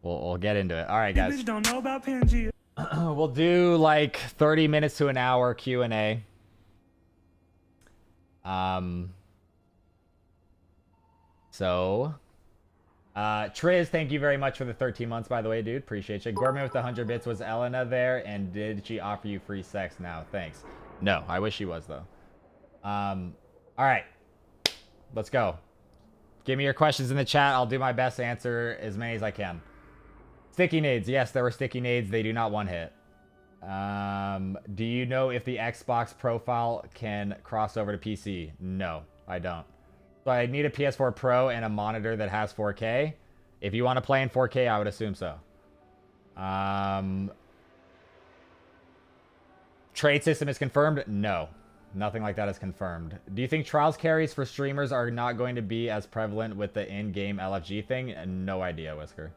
We'll get into it. All right, guys. Bitch don't know about Pangea. We'll do like 30 minutes to an hour Q&A. So, Triz, thank you very much for the 13 months, by the way, dude. Appreciate you. Gorman with the 100 bits. Was Elena there, and did she offer you free sex now? Thanks. No, I wish she was, though. All right. Let's go. Give me your questions in the chat. I'll do my best to answer as many as I can. Sticky nades. Yes, there were sticky nades. They do not one hit. Do you know if the Xbox profile can cross over to PC? No, I don't. So I need a PS4 Pro and a monitor that has 4K. If you want to play in 4K, I would assume so. Trade system is confirmed? No. Nothing like that is confirmed. Do you think trials carries for streamers are not going to be as prevalent with the in-game LFG thing? No idea, Whisker.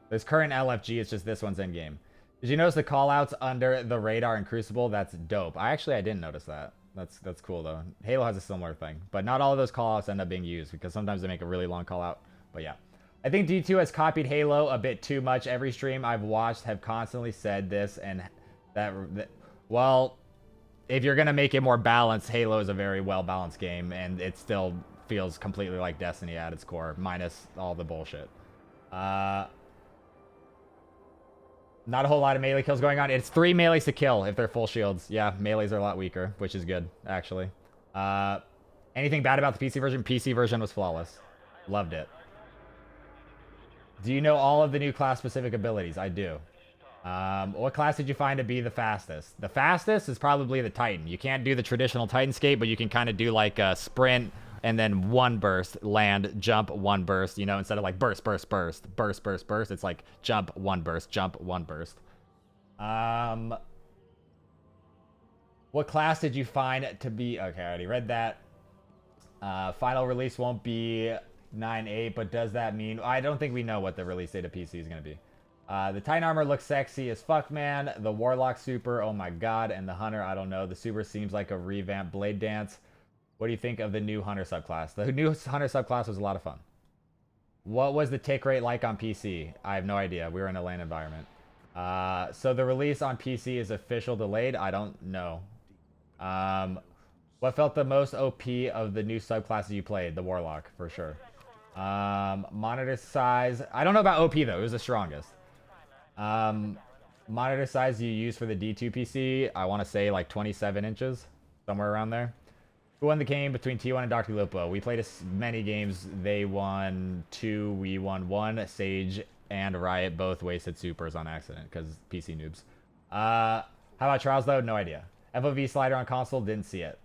This current LFG is just this one's in-game. Did you notice the callouts under the radar in Crucible? That's dope. I didn't notice that. That's cool, though. Halo has a similar thing. But not all of those callouts end up being used, because sometimes they make a really long callout. But yeah. I think D2 has copied Halo a bit too much. Every stream I've watched have constantly said this, and well, if you're going to make it more balanced, Halo is a very well-balanced game, and it still feels completely like Destiny at its core, minus all the bullshit. Not a whole lot of melee kills going on. It's 3 melees to kill if they're full shields. Yeah, melees are a lot weaker, which is good, actually. Anything bad about the PC version? PC version was flawless. Loved it. Do you know all of the new class-specific abilities? I do. What class did you find to be the fastest? The fastest is probably the Titan. You can't do the traditional Titanscape, but you can kind of do like a sprint and then one burst, land, jump, one burst, you know, instead of like burst, burst, burst, burst, burst, burst. It's like jump, one burst, jump, one burst. What class did you find to be... Okay, I already read that. Final release won't be 9/8, but does that mean... I don't think we know what the release date of PC is going to be. The Titan armor looks sexy as fuck, man. The Warlock super, oh my god. And the Hunter, I don't know. The super seems like a revamped Blade Dance. What do you think of the new Hunter subclass? The new Hunter subclass was a lot of fun. What was the tick rate like on PC? I have no idea. We were in a LAN environment. So the release on PC is official delayed? I don't know. What felt the most OP of the new subclasses you played? The Warlock, for sure. Monitor size. I don't know about OP, though. It was the strongest. Monitor size you use for the D2 PC, I want to say like 27 inches. Somewhere around there. Who won the game between T1 and Dr. Lupo? We played as many games. They won 2, we won 1. Sage and Riot both wasted supers on accident because PC noobs. How about Trials, though? No idea. FOV slider on console, didn't see it.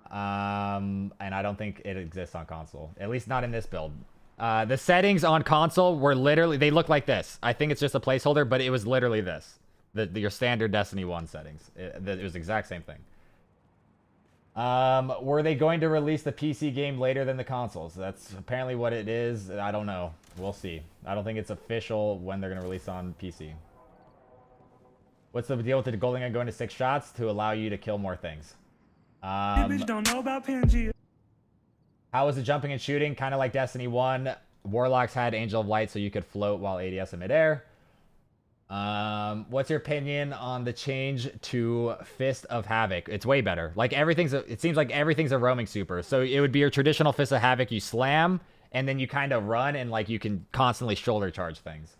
And I don't think it exists on console. At least not in this build. The settings on console were literally... They look like this. I think it's just a placeholder, but it was literally this. Your standard Destiny 1 settings. It was the exact same thing. Were they going to release the PC game later than the consoles? That's apparently what it is. I don't know. We'll see. I don't think it's official when they're going to release on PC. What's the deal with the golden gun going to 6 shots? To allow you to kill more things. Bitch don't know about Pangea. How was the jumping and shooting? Kind of like Destiny 1. Warlocks had Angel of Light so you could float while ADS in midair. What's your opinion on the change to Fist of Havoc? It's way better. Like it seems like everything's a roaming super. So it would be your traditional Fist of Havoc. You slam and then you kind of run and like you can constantly shoulder charge things.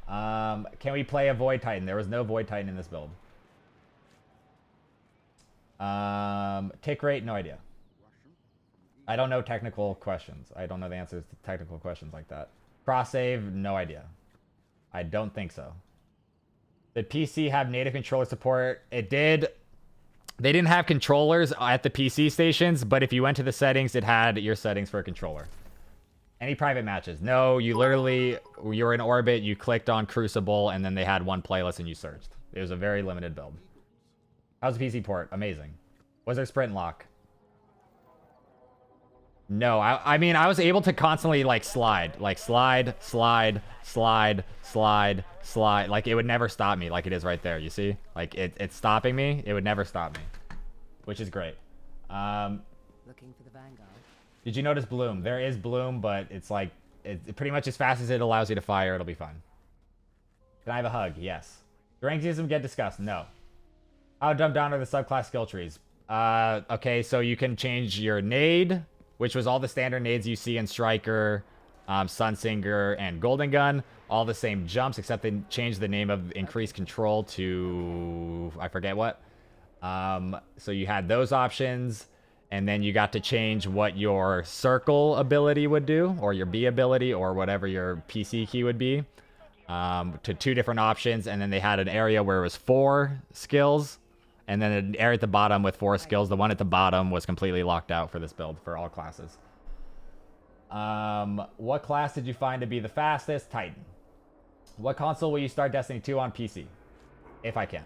Can we play a Void Titan? There was no Void Titan in this build. Tick rate? No idea. I don't know technical questions. I don't know the answers to technical questions like that. Cross save? No idea. I don't think so. Did PC have native controller support? It did. They didn't have controllers at the PC stations, but if you went to the settings, it had your settings for a controller. Any private matches? No, you were in orbit, you clicked on Crucible, and then they had one playlist and you searched. It was a very limited build. How's the PC port? Amazing. Was there sprint lock? No, I mean, I was able to constantly, like, slide. Like, slide. Like, it would never stop me like it is right there, you see? Like, it's stopping me. It would never stop me. Which is great. Looking for the Vanguard. Did you notice Bloom? There is Bloom, but it's like... It's pretty much as fast as it allows you to fire, it'll be fine. Can I have a hug? Yes. Do rank system get discussed? No. How dumbed down are the subclass skill trees? Okay, so you can change your nade, which was all the standard nades you see in Striker, Sunsinger, and Golden Gun. All the same jumps, except they changed the name of increased control to... I forget what. So you had those options, and then you got to change what your circle ability would do, or your B ability, or whatever your PC key would be, to 2 different options. And then they had an area where it was 4 skills, and then an area at the bottom with 4 skills. The one at the bottom was completely locked out for this build for all classes. What class did you find to be the fastest? Titan. What console will you start Destiny 2 on PC? If I can.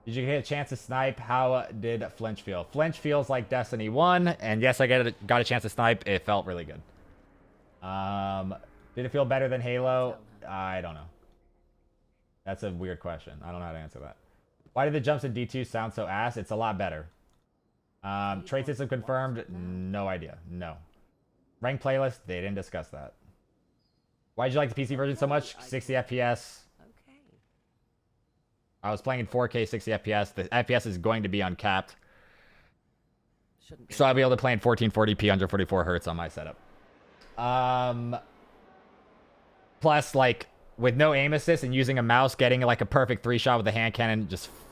Did you get a chance to snipe? How did Flinch feel? Flinch feels like Destiny 1, and yes, I got a chance to snipe. It felt really good. Did it feel better than Halo? I don't know. That's a weird question. I don't know how to answer that. Why did the jumps in D2 sound so ass? It's a lot better. Trait system confirmed? No idea. No. Rank playlist? They didn't discuss that. Why did you like the PC version so much? 60 FPS. I was playing in 4K 60 FPS. The FPS is going to be uncapped. So I'll be able to play in 1440p 144 hertz on my setup. Plus, like, with no aim assist and using a mouse, getting like a perfect 3-shot with a hand cannon,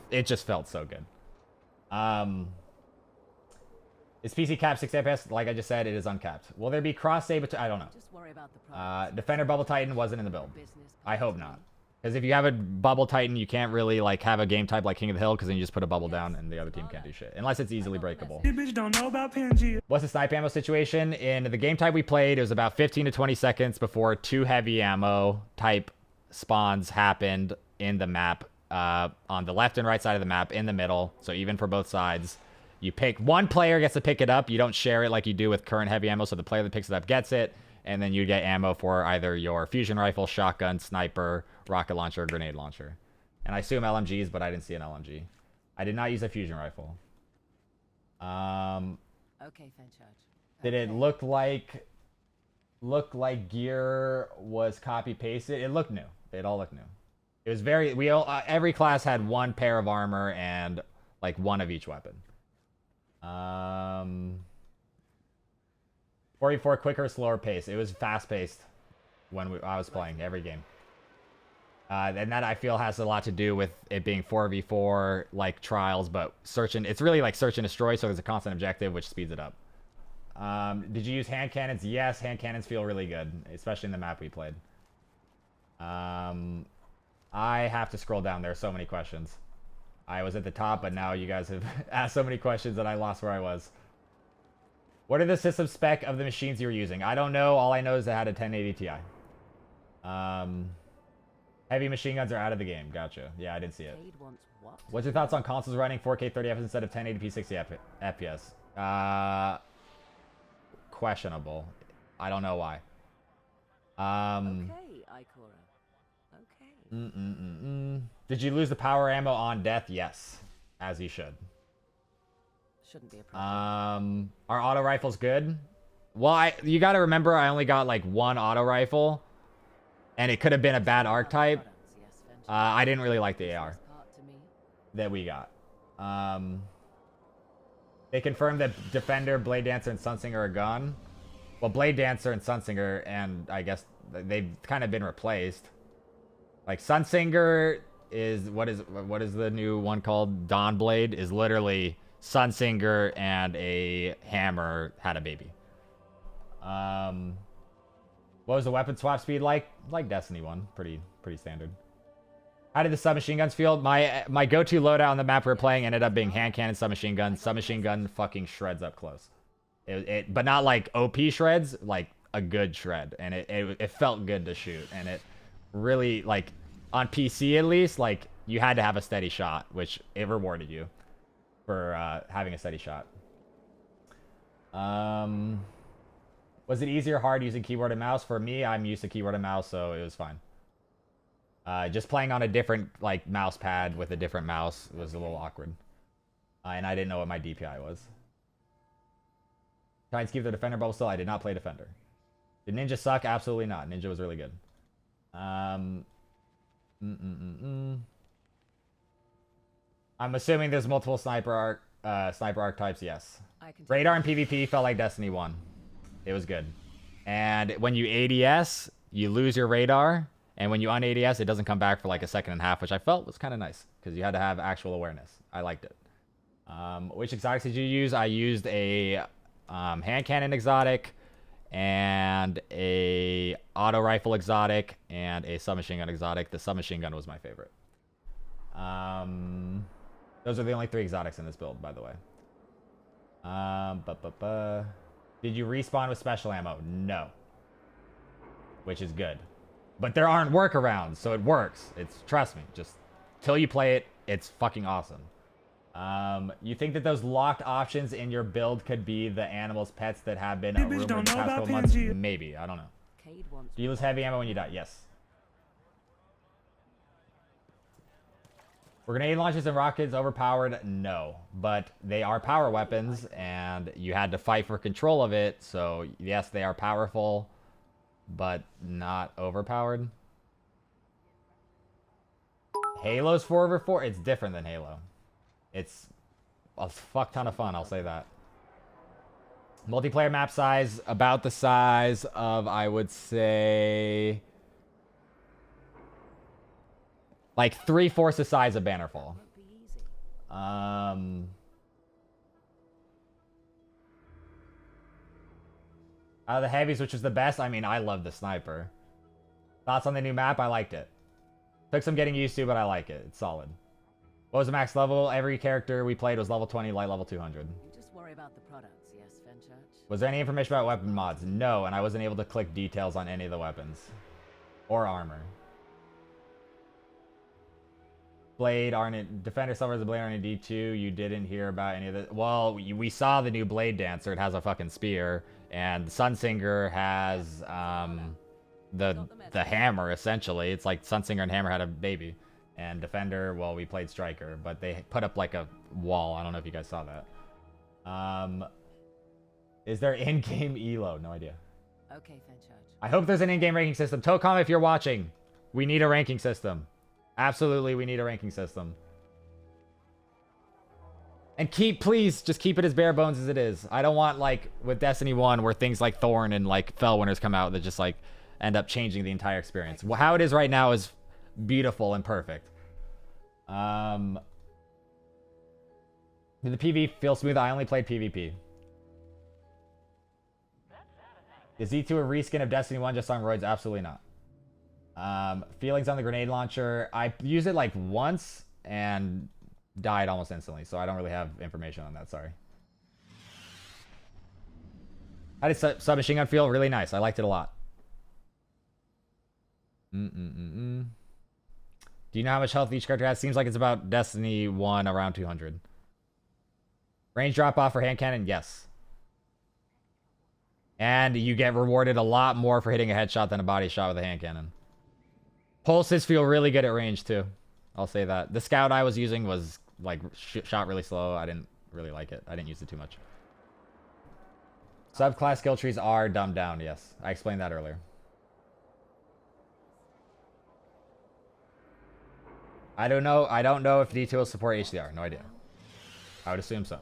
it just felt so good. Is PC capped 60 FPS? Like I just said, it is uncapped. Will there be cross-save between... I don't know. Defender Bubble Titan wasn't in the build. I hope not. Because if you have a Bubble Titan, you can't really like have a game type like King of the Hill, because then you just put a bubble down and the other team can't do shit. Unless it's easily breakable. This bitch don't know about Pangea. What's the snipe ammo situation? In the game type we played, it was about 15 to 20 seconds before 2 heavy ammo type spawns happened in the map. On the left and right side of the map, in the middle. So even for both sides. You pick... One player gets to pick it up. You don't share it like you do with current heavy ammo. So the player that picks it up gets it. And then you get ammo for either your fusion rifle, shotgun, sniper, rocket launcher, grenade launcher. And I assume LMGs, but I didn't see an LMG. I did not use a fusion rifle. Okay, Fenchurch. Did it look like gear was copy pasted? It looked new. It all looked new. It was very... every class had 1 pair of armor and like 1 of each weapon. 44 quicker, slower pace. It was fast paced when I was playing every game. And that I feel has a lot to do with it being 4v4 like trials, but it's really like search and destroy, so there's a constant objective which speeds it up. Did you use hand cannons? Yes, hand cannons feel really good, especially in the map we played. I have to scroll down. There are so many questions. I was at the top, but now you guys have asked so many questions that I lost where I was. What are the system spec of the machines you were using? I don't know. All I know is it had a 1080 Ti. Heavy machine guns are out of the game. Gotcha. Yeah, I didn't see it. What's your thoughts on consoles running 4K 30 FPS instead of 1080p 60 FPS? Questionable. I don't know why. Okay, Ikora. Okay. Did you lose the power ammo on death? Yes, as you should. Shouldn't be a problem. Are auto rifles good? Well, you got to remember, I only got like 1 auto rifle, and it could have been a bad archetype. I didn't really like the AR that we got. They confirmed that Defender, Blade Dancer, and Sunsinger are gone. Well, Blade Dancer and Sunsinger, and I guess they've kind of been replaced. Like Sunsinger is what is the new one called? Dawn Blade is literally Sunsinger and a hammer had a baby. What was the weapon swap speed like? Like Destiny 1, pretty standard. How did the submachine guns feel? My go-to loadout on the map we were playing ended up being hand cannon submachine gun. Submachine gun fucking shreds up close. But not like OP shreds, like a good shred, and it felt good to shoot, and it really, like, on PC at least, like, you had to have a steady shot, which it rewarded you for having a steady shot. Was it easy or hard using keyboard and mouse? For me, I'm used to keyboard and mouse, so it was fine. Just playing on a different, like, mouse pad with a different mouse was a little awkward. And I didn't know what my DPI was. Titans keep the Defender bubble still. I did not play Defender. Did Ninja suck? Absolutely not. Ninja was really good. I'm assuming there's multiple sniper archetypes. Yes. Radar and PvP felt like Destiny 1. It was good. And when you ADS, you lose your radar. And when you un-ADS, it doesn't come back for like a second and a half, which I felt was kind of nice. Because you had to have actual awareness. I liked it. Which exotics did you use? I used a hand cannon exotic. And a auto rifle exotic. And a submachine gun exotic. The submachine gun was my favorite. Those are the only 3 exotics in this build, by the way. Did you respawn with special ammo? No. Which is good. But there aren't workarounds, so it works. Trust me, just till you play it, it's fucking awesome. You think that those locked options in your build could be the animals' pets that have been rumored in the past couple months? Maybe, I don't know. Do you lose heavy ammo when you die? Yes. Were grenade launchers and rockets overpowered? No. But they are power weapons, and you had to fight for control of it, so yes, they are powerful, but not overpowered. Halo's 4v4? It's different than Halo. It's a fuck ton of fun, I'll say that. Multiplayer map size, about the size of, I would say, like 3/4 the size of Bannerfall. Out of the heavies, which is the best? I mean, I love the sniper. Thoughts on the new map? I liked it. Took some getting used to, but I like it. It's solid. What was the max level? Every character we played was level 20, light level 200. Just worry about the products, yes, Fenchurch? Was there any information about weapon mods? No, and I wasn't able to click details on any of the weapons. Or armor. Blade, Defender suffers a Blade on a D2. You didn't hear about any of the... Well, we saw the new Blade Dancer. It has a fucking spear. And Sunsinger has the hammer, essentially. It's like Sunsinger and Hammer had a baby. And Defender, well, we played Striker. But they put up like a wall. I don't know if you guys saw that. Is there in-game ELO? No idea. Okay, Fenchurch. I hope there's an in-game ranking system. Tocom, if you're watching, we need a ranking system. Absolutely, we need a ranking system. And please, just keep it as bare bones as it is. I don't want, like, with Destiny 1, where things like Thorn and, like, Fellwinners come out that just, like, end up changing the entire experience. Well, how it is right now is beautiful and perfect. Did the PvP feel smooth? I only played PvP. Is Z2 a reskin of Destiny 1 just on roids? Absolutely not. Feelings on the grenade launcher. I used it like once and died almost instantly, so I don't really have information on that. Sorry. How did submachine gun feel? Really nice. I liked it a lot. Do you know how much health each character has? Seems like it's about Destiny 1 around 200. Range drop off for hand cannon? Yes. And you get rewarded a lot more for hitting a headshot than a body shot with a hand cannon. Pulses feel really good at range, too. I'll say that. The scout I was using was, like, shot really slow. I didn't really like it. I didn't use it too much. Subclass skill trees are dumbed down, yes. I explained that earlier. I don't know if D2 will support HDR. No idea. I would assume so.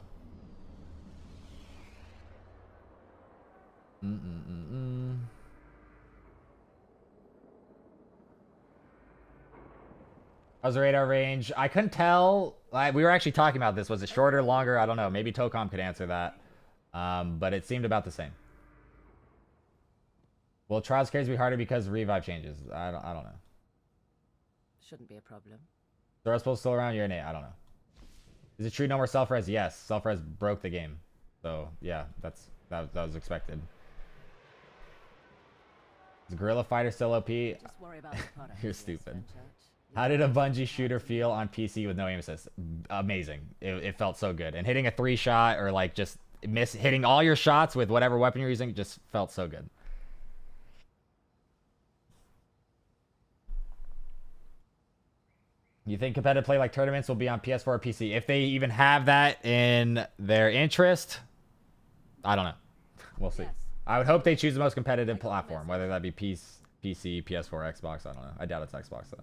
How's the radar range? I couldn't tell. We were actually talking about this. Was it shorter, longer? I don't know. Maybe Tocom could answer that. But it seemed about the same. Will Trials carries be harder because revive changes? I don't know. Shouldn't be a problem. Throw still around? You're an 8. I don't know. Is it true no more self-res? Yes. Self-res broke the game. So, yeah. That was expected. Is Guerrilla Fighter still OP? Just worry about the products. You're stupid. How did a Bungie shooter feel on PC with no aim assist? Amazing. It felt so good. And hitting a 3-shot or like just hitting all your shots with whatever weapon you're using just felt so good. You think competitive play like tournaments will be on PS4 or PC? If they even have that in their interest, I don't know. We'll see. Yes. I would hope they choose the most competitive platform, whether that be PC, PS4, Xbox. I don't know. I doubt it's Xbox though.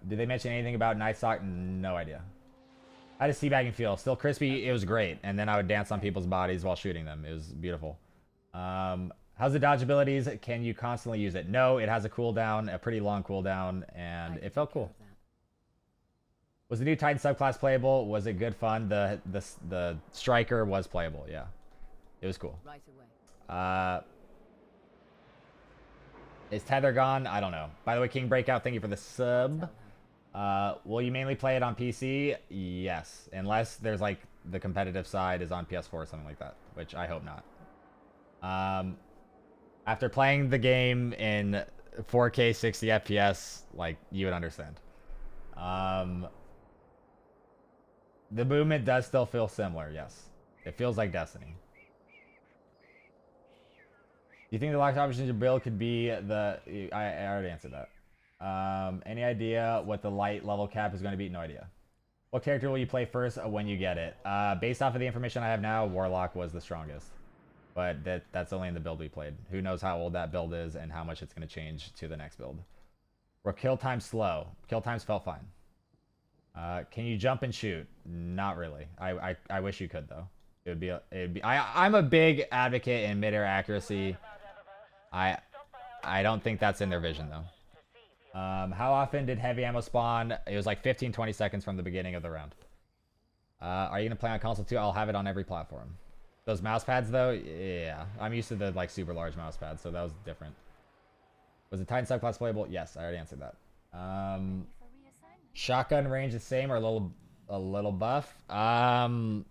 Did they mention anything about Night Sock? No idea. I had a teabagging feel. Still crispy. It was great. And then I would dance on people's bodies while shooting them. It was beautiful. How's the dodge abilities? Can you constantly use it? No, it has a cooldown, a pretty long cooldown, and it felt cool. Was the new Titan subclass playable? Was it good fun? The Striker was playable, yeah. It was cool. Right away. Is Tether gone? I don't know. By the way, King Breakout, thank you for the sub. Will you mainly play it on PC? Yes. Unless there's like the competitive side is on PS4 or something like that, which I hope not. After playing the game in 4K 60 FPS, like, you would understand. The movement does still feel similar, yes. It feels like Destiny. Do you think the locked options in your build could be the... I already answered that. Any idea what the light level cap is going to be? No idea. What character will you play first when you get it? Based off of the information I have now, Warlock was the strongest. But that's only in the build we played. Who knows how old that build is and how much it's going to change to the next build. Were kill times slow? Kill times felt fine. Can you jump and shoot? Not really. I wish you could though. It'd be. I'm a big advocate in mid-air accuracy. I don't think that's in their vision though. How often did heavy ammo spawn? It was like 15-20 seconds from the beginning of the round. Are you gonna play on console too? I'll have it on every platform. Those mouse pads though, yeah. I'm used to the like super large mouse pads, so that was different. Was the Titan subclass playable? Yes, I already answered that. Shotgun range the same or a little buff? Well,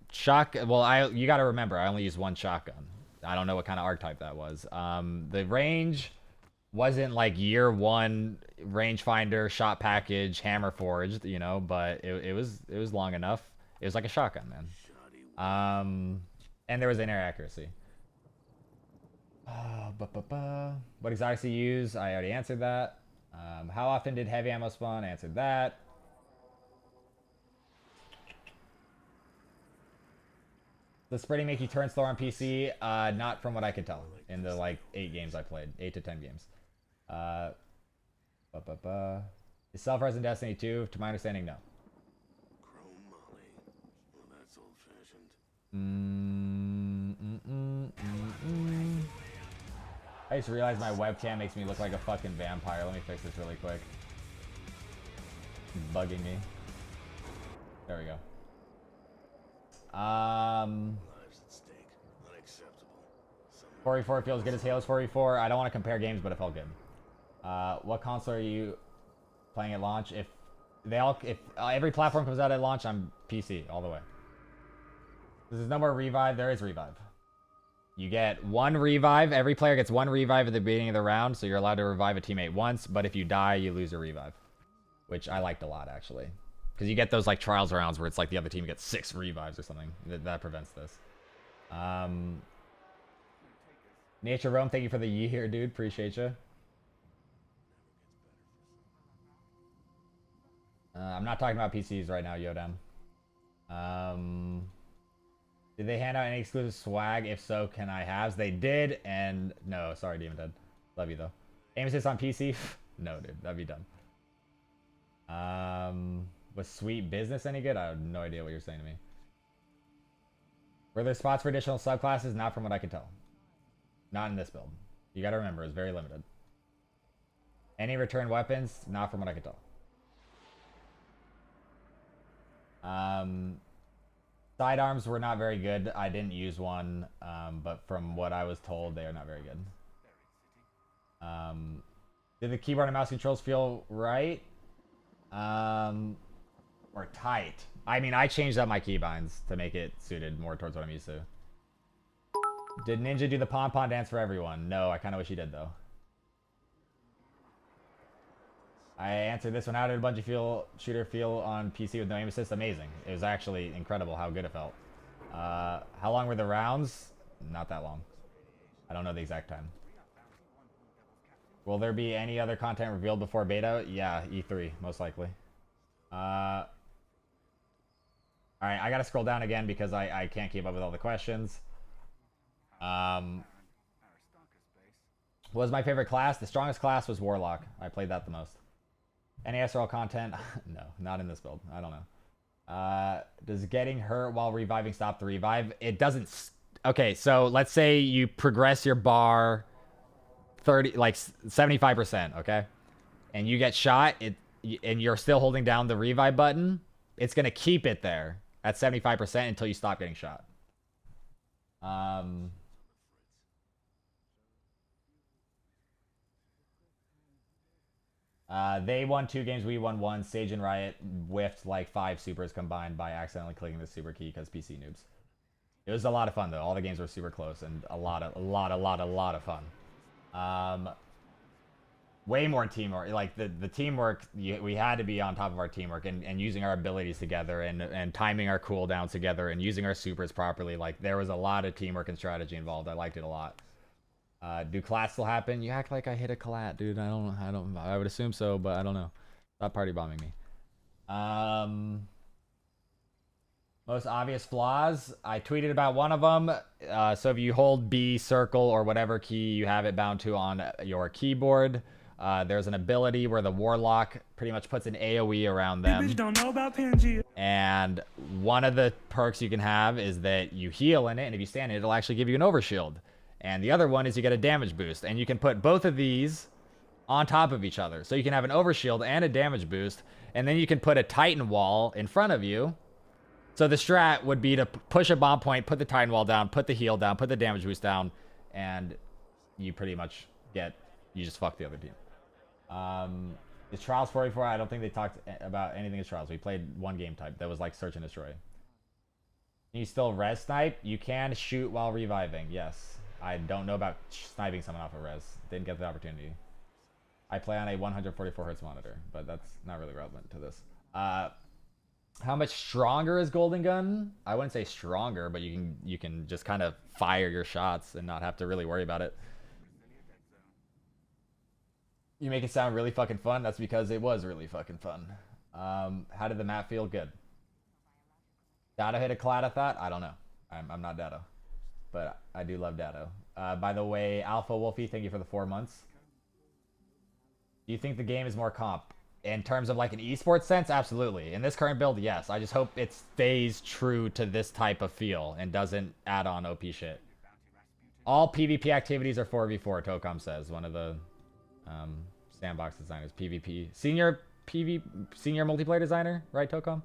you gotta remember, I only used one shotgun. I don't know what kind of archetype that was. The range wasn't like year one rangefinder, shot package, hammer forged, you know, but it was long enough. It was like a shotgun, man. And there was in-air accuracy. What exotics do you use? I already answered that. How often did heavy ammo spawn? I answered that. Does sprinting make you turn slower on PC? Not from what I could tell in the like 8 games I played. 8 to 10 games. Is self-res in Destiny 2? To my understanding, no. I just realized my webcam makes me look like a fucking vampire. Let me fix this really quick. It's bugging me. There we go. Lives at stake. Unacceptable. 4v4 feels good as Halo's 4v4. I don't want to compare games, but it felt good. What console are you playing at launch? If every platform comes out at launch, I'm PC all the way. There's no more revive. There is revive. You get 1 revive. Every player gets 1 revive at the beginning of the round, so you're allowed to revive a teammate once, but if you die, you lose a revive. Which I liked a lot, actually. Because you get those like trials rounds where it's like the other team gets 6 revives or something. That prevents this. Nature Rome, thank you for the year, dude. Appreciate you. I'm not talking about PCs right now, Yodam. Did they hand out any exclusive swag? If so, can I have? They did, and no, sorry, Demon Dead. Love you though. Aim assist on PC? No, dude, that'd be dumb. Was Sweet Business any good? I have no idea what you're saying to me. Were there spots for additional subclasses? Not from what I could tell. Not in this build. You gotta remember, it's very limited. Any return weapons? Not from what I could tell. Sidearms were not very good. I didn't use one, but from what I was told, they are not very good. Did the keyboard and mouse controls feel right? Or tight? I mean, I changed up my keybinds to make it suited more towards what I'm used to. Did Ninja do the pom-pom dance for everyone? No, I kind of wish he did, though. I answered this one. How did a bunch of shooter feel on PC with no aim assist? Amazing. It was actually incredible how good it felt. How long were the rounds? Not that long. I don't know the exact time. Will there be any other content revealed before beta? Yeah, E3, most likely. Alright, I gotta scroll down again because I can't keep up with all the questions. What was my favorite class? The strongest class was Warlock. I played that the most. Any SRL content? No, not in this build. I don't know. Does getting hurt while reviving stop the revive? It doesn't. Okay, so let's say you progress your bar 75%, okay? And you get shot, and you're still holding down the revive button, it's going to keep it there at 75% until you stop getting shot. They won 2 games, we won 1. Sage and Riot whiffed like 5 supers combined by accidentally clicking the super key because PC noobs. It was a lot of fun though. All the games were super close and a lot of fun. Way more teamwork. Like the teamwork, we had to be on top of our teamwork and using our abilities together and timing our cooldowns together and using our supers properly. Like there was a lot of teamwork and strategy involved. I liked it a lot. Do collats still happen? You act like I hit a collat, dude. I would assume so, but I don't know. Stop party bombing me. Most obvious flaws. I tweeted about one of them. So if you hold B, circle, or whatever key you have it bound to on your keyboard, there's an ability where the Warlock pretty much puts an AoE around them. Bitch don't know about Pangea. And one of the perks you can have is that you heal in it, and if you stand in it, it'll actually give you an overshield. And the other one is you get a damage boost. And you can put both of these on top of each other. So you can have an overshield and a damage boost. And then you can put a Titan wall in front of you. So the strat would be to push a bomb point, put the Titan wall down, put the heal down, put the damage boost down, and you pretty much you just fuck the other team. Is Trials 44? I don't think they talked about anything as Trials. We played one game type that was like search and destroy. Can you still res snipe? You can shoot while reviving, yes. I don't know about sniping someone off a res. Didn't get the opportunity. I play on a 144 hertz monitor, but that's not really relevant to this. How much stronger is Golden Gun? I wouldn't say stronger, but you can just kind of fire your shots and not have to really worry about it. You make it sound really fucking fun. That's because it was really fucking fun. How did the map feel? Good. Dado hit a collat, I thought? I don't know. I'm not Dado. But I do love Dado. By the way, Alpha Wolfie, thank you for the 4 months. Do you think the game is more comp? In terms of like an esports sense, absolutely. In this current build, yes. I just hope it stays true to this type of feel and doesn't add on OP shit. All PvP activities are 4v4, Tocom says. One of the sandbox designers. PvP. Senior multiplayer designer, right, Tocom?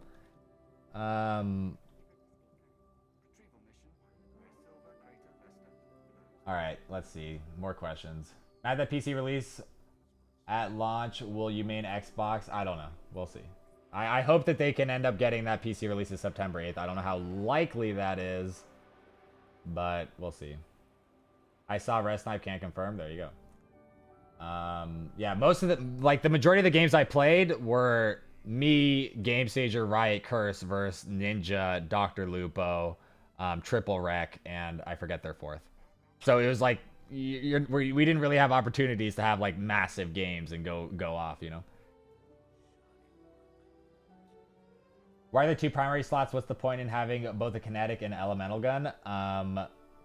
Alright, let's see. More questions. At the PC release at launch, will you main Xbox? I don't know. We'll see. I hope that they can end up getting that PC release in September 8th. I don't know how likely that is, but we'll see. I saw Res Snipe, can't confirm. There you go. Yeah, most of the majority of the games I played were me, Game Stager, Riot Curse versus Ninja, Dr. Lupo, Triple Wreck, and I forget their fourth. So it was like we didn't really have opportunities to have like massive games and go off, you know. Why are there 2 primary slots? What's the point in having both a kinetic and elemental gun?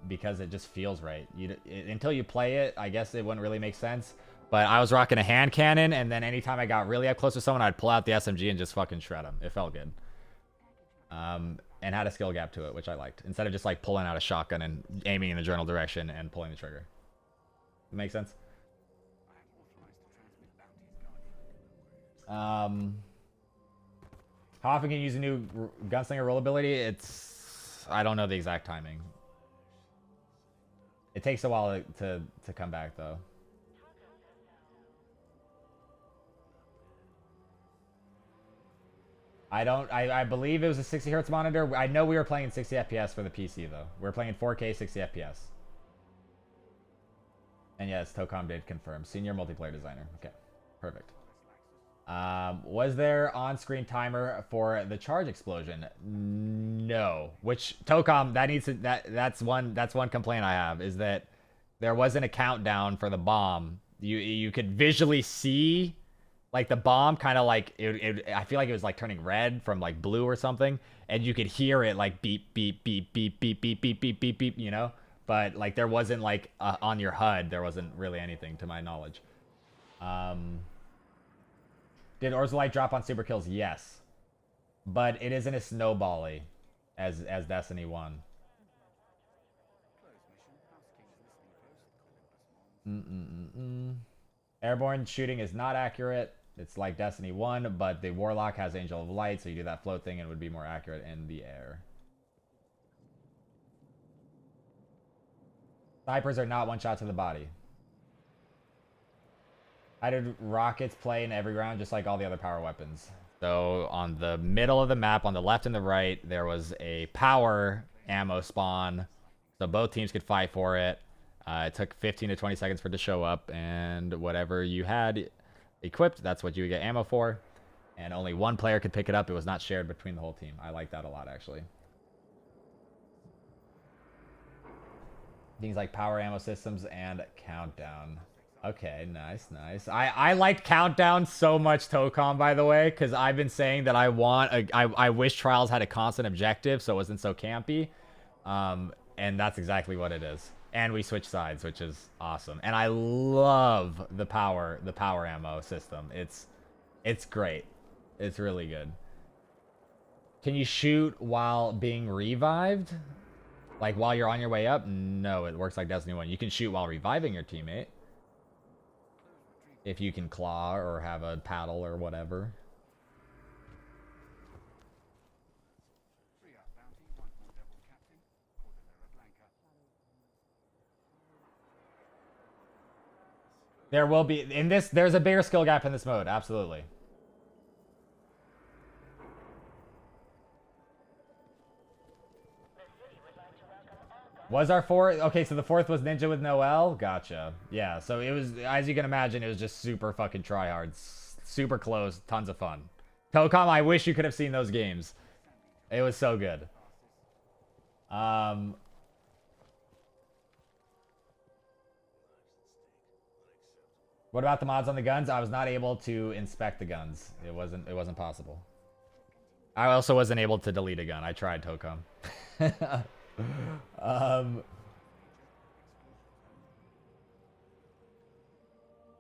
Because it just feels right. Until you play it, I guess it wouldn't really make sense. But I was rocking a hand cannon, and then anytime I got really up close to someone, I'd pull out the SMG and just fucking shred them. It felt good. And had a skill gap to it, which I liked. Instead of just like pulling out a shotgun and aiming in the general direction and pulling the trigger. Make sense? How often can you use a new gunslinger roll ability? I don't know the exact timing. It takes a while to come back though. I believe it was a 60 hertz monitor. I know we were playing 60 FPS for the PC though. We were playing 4K 60 FPS. And yes, Tocom did confirm. Senior multiplayer designer. Okay, perfect. Was there on-screen timer for the charge explosion? No. Which Tocom, that's one complaint I have, is that there wasn't a countdown for the bomb. You could visually see like the bomb kind of like I feel like it was like turning red from like blue or something, and you could hear it like beep beep beep beep beep beep beep beep beep beep, you know? But like there wasn't like on your HUD, there wasn't really anything to my knowledge. Did Orzalite drop on super kills? Yes, but it isn't as snowbally as Destiny 1. Airborne shooting is not accurate. It's like Destiny 1, but the Warlock has Angel of Light, so you do that float thing and it would be more accurate in the air. Snipers are not one shot to the body. How did rockets play in every round, just like all the other power weapons? So on the middle of the map, on the left and the right, there was a power ammo spawn, so both teams could fight for it. It took 15 to 20 seconds for it to show up, and whatever you had equipped, that's what you would get ammo for. And only one player could pick it up. It was not shared between the whole team. I like that a lot, actually. Things like power ammo systems and countdown. Okay, nice, nice. I liked countdown so much, Tocom, by the way, because I've been saying that I wish Trials had a constant objective so it wasn't so campy. And that's exactly what it is. And we switch sides, which is awesome. And I love the power ammo system. It's great. It's really good. Can you shoot while being revived? Like while you're on your way up? No, it works like Destiny 1. You can shoot while reviving your teammate. If you can claw or have a paddle or whatever. There will be, in this, there's a bigger skill gap in this mode, absolutely. Was our fourth? Okay, so the fourth was Ninja with Noel? Gotcha. Yeah, so it was, as you can imagine, it was just super fucking tryhard. Super close, tons of fun. Tocom, I wish you could have seen those games. It was so good. What about the mods on the guns? I was not able to inspect the guns. It wasn't possible. I also wasn't able to delete a gun. I tried, Tocom.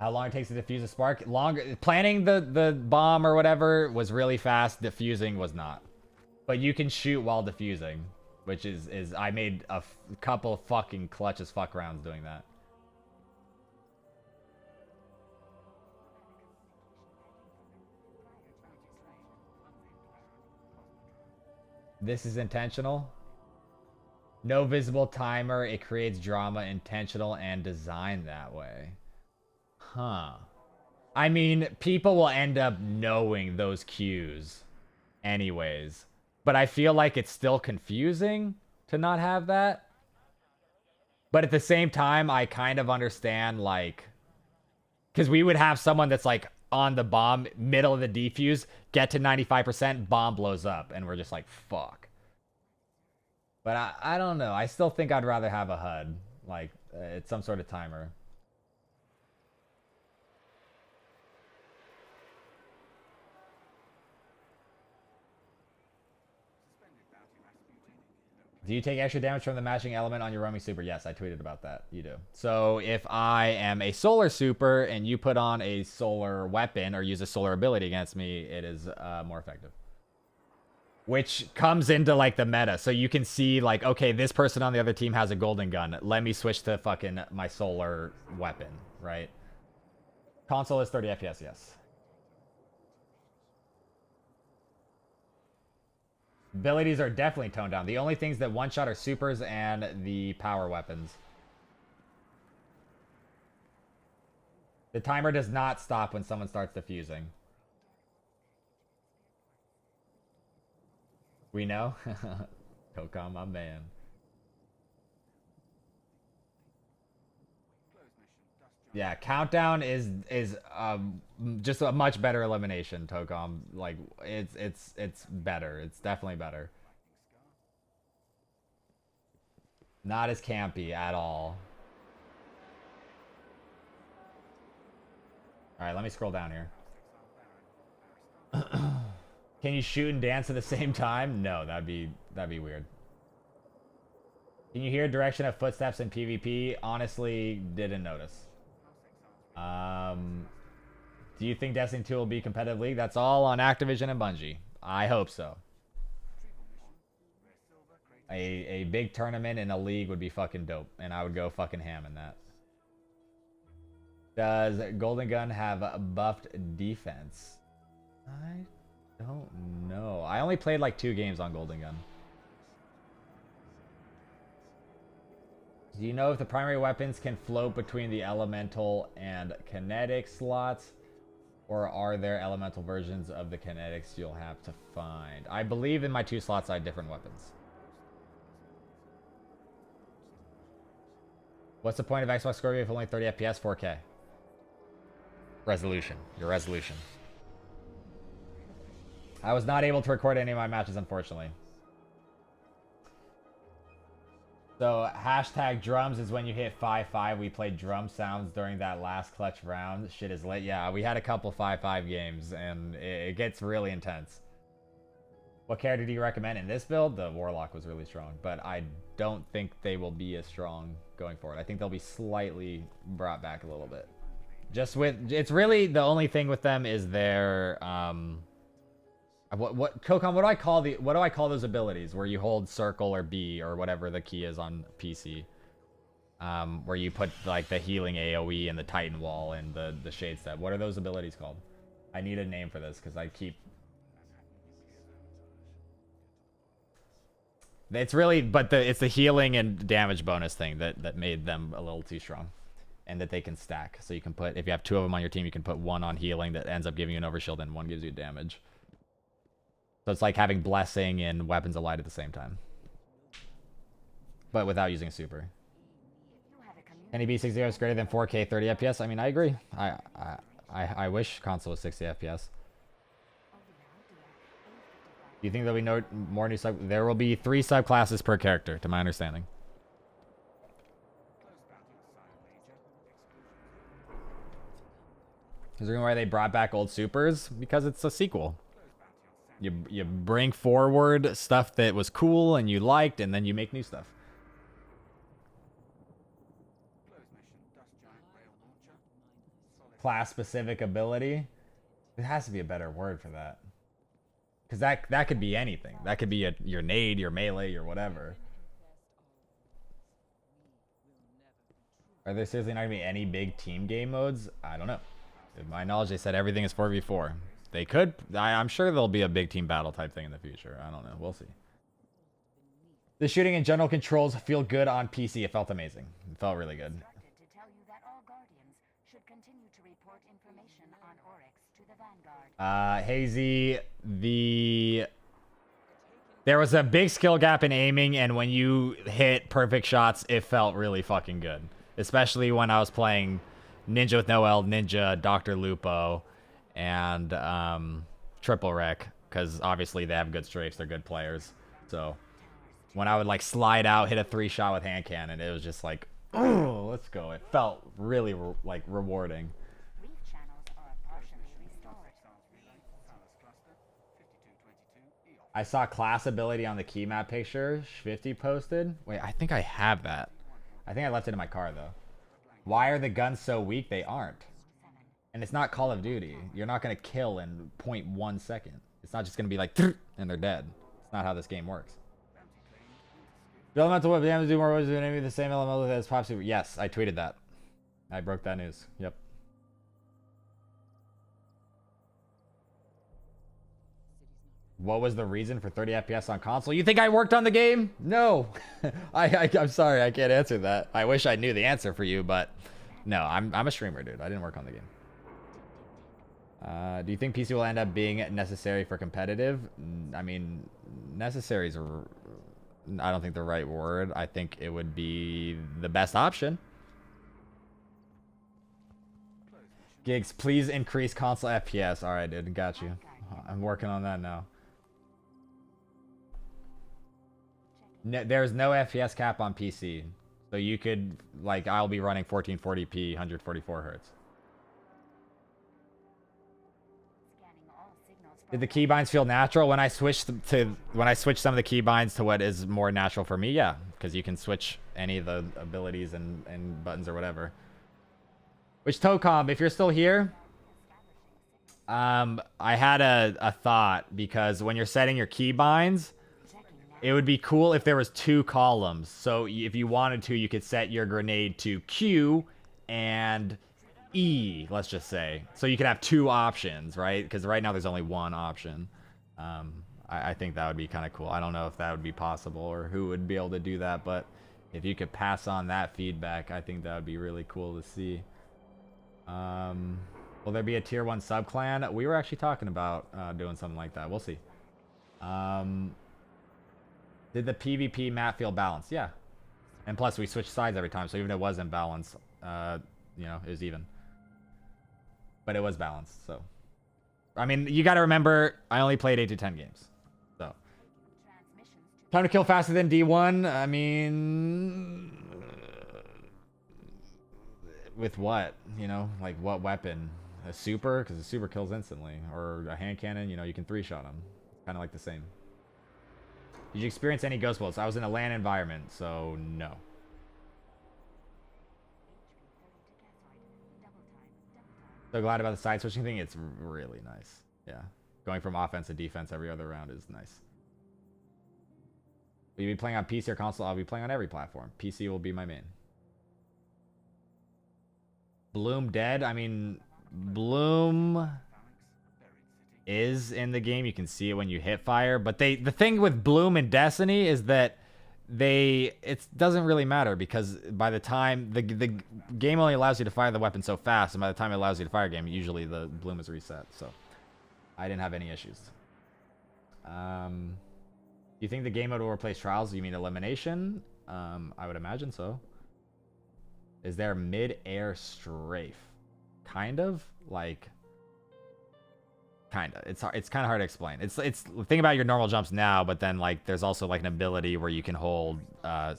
How long it takes to defuse a spark? Longer. Planning the bomb or whatever was really fast. Defusing was not. But you can shoot while defusing, which is I made a couple fucking clutch as fuck rounds doing that. This is intentional. No visible timer. It creates drama, intentional, and designed that way. Huh. I mean, people will end up knowing those cues anyways. But I feel like it's still confusing to not have that. But at the same time, I kind of understand, like... Because we would have someone that's, like, on the bomb, middle of the defuse, get to 95%, bomb blows up. And we're just like, fuck. But I don't know. I still think I'd rather have a HUD. Like, it's some sort of timer. Do you take extra damage from the matching element on your roaming super? Yes, I tweeted about that. You do. So if I am a solar super and you put on a solar weapon or use a solar ability against me, it is more effective. Which comes into like the meta. So you can see like, okay, this person on the other team has a golden gun. Let me switch to fucking my solar weapon, right? Console is 30 FPS, yes. Abilities are definitely toned down. The only things that one-shot are supers and the power weapons. The timer does not stop when someone starts defusing. We know? Tocom, my man. Yeah, countdown is just a much better elimination, Tocom. Like it's better. It's definitely better. Not as campy at all. All right, let me scroll down here. Can you shoot and dance at the same time? No, that'd be weird. Can you hear direction of footsteps in PvP? Honestly, didn't notice. Do you think Destiny 2 will be competitive league? That's all on Activision and Bungie. I hope so. A big tournament in a league would be fucking dope, and I would go fucking ham in that. Does Golden Gun have buffed defense? I don't know. I only played like 2 games on Golden Gun. Do you know if the primary weapons can float between the elemental and kinetic slots? Or are there elemental versions of the kinetics you'll have to find? I believe in my 2 slots I had different weapons. What's the point of Xbox Scorpio if only 30 FPS 4K? Resolution. Your resolution. I was not able to record any of my matches, unfortunately. So, hashtag drums is when you hit 5-5. We played drum sounds during that last clutch round. Shit is lit. Yeah, we had a couple 5-5 games, and it gets really intense. What character do you recommend in this build? The Warlock was really strong, but I don't think they will be as strong going forward. I think they'll be slightly brought back a little bit. Just with... It's really... The only thing with them is their... Kokon, what do I call those abilities where you hold circle or B or whatever the key is on PC? Where you put like the healing AoE and the Titan Wall and the Shade Step. What are those abilities called? I need a name for this because I keep... It's really, but it's the healing and damage bonus thing that made them a little too strong. And that they can stack. So you can put, if you have 2 of them on your team, you can put 1 on healing that ends up giving you an overshield and 1 gives you damage. So it's like having Blessing and Weapons of Light at the same time. But without using super. Can he be 60 FPS greater than 4K 30 FPS? I mean, I agree. I wish console was 60 FPS. Do you think there'll be more new sub... There will be 3 subclasses per character, to my understanding. Is there any why they brought back old supers? Because it's a sequel. You bring forward stuff that was cool and you liked, and then you make new stuff. Class-specific ability? There has to be a better word for that. Because that could be anything. That could be your nade, your melee, your whatever. Are there seriously not going to be any big team game modes? I don't know. In my knowledge, they said everything is 4v4. They could. I'm sure there'll be a big team battle type thing in the future. I don't know. We'll see. The shooting and general controls feel good on PC. It felt amazing. It felt really good. Hazy, there was a big skill gap in aiming, and when you hit perfect shots, it felt really fucking good. Especially when I was playing Ninja with Noel, Ninja, Dr. Lupo, and Triple Wreck, because obviously they have good strafes, they're good players. So when I would like slide out, hit a 3-shot with hand cannon, it was just like, oh, let's go. It felt really like rewarding. I saw class ability on the key map picture Shifty posted. Wait, I think I have that. I think I left it in my car though. Why are the guns so weak? They aren't. And it's not Call of Duty. You're not going to kill in 0.1 second. It's not just going to be like, and they're dead. It's not how this game works. The elemental weapon damage do more damage than enemy the same elemental as pop super. Yes, I tweeted that. I broke that news. Yep. What was the reason for 30 FPS on console? You think I worked on the game? No. I'm sorry, I can't answer that. I wish I knew the answer for you, but no, I'm a streamer, dude. I didn't work on the game. Do you think PC will end up being necessary for competitive? I mean, necessary is I don't think the right word. I think it would be the best option. Gigz, please increase console FPS. All right, dude, got you. I'm working on that now. No, there's no FPS cap on PC. So you could, like, I'll be running 1440p, 144 hertz. Did the keybinds feel natural when I switched some of the keybinds to what is more natural for me? Yeah, because you can switch any of the abilities and buttons or whatever. Which, Tocom, if you're still here, I had a thought, because when you're setting your keybinds, it would be cool if there was 2 columns. So if you wanted to, you could set your grenade to Q and E, let's just say. So you could have 2 options, right? Because right now there's only 1 option. I think that would be kind of cool. I don't know if that would be possible or who would be able to do that, but if you could pass on that feedback, I think that would be really cool to see. Will there be a tier 1 subclan? We were actually talking about doing something like that. We'll see. Did the PvP map feel balanced? Yeah. And plus, we switched sides every time, so even if it wasn't balanced, you know, it was even. But it was balanced, so. I mean, you gotta remember, I only played 8 to 10 games. So. Time to kill faster than D1? I mean... with what? You know, like what weapon? A super? Because a super kills instantly. Or a hand cannon, you know, you can 3-shot them. Kind of like the same. Did you experience any ghost bullets? I was in a LAN environment, so no. So glad about the side switching thing. It's really nice. Yeah. Going from offense to defense every other round is nice. Will you be playing on PC or console? I'll be playing on every platform. PC will be my main. Bloom dead? I mean, Bloom is in the game. You can see it when you hit fire. But the thing with Bloom and Destiny is that it doesn't really matter, because by the time the game only allows you to fire the weapon so fast, and by the time it allows you to fire a game, usually the Bloom is reset. So I didn't have any issues. Do you think the game mode will replace Trials? You mean elimination? I would imagine so. Is there mid-air strafe? Kind of, like, kinda. It's kind of hard to explain. It's think about your normal jumps now, but then like there's also like an ability where you can hold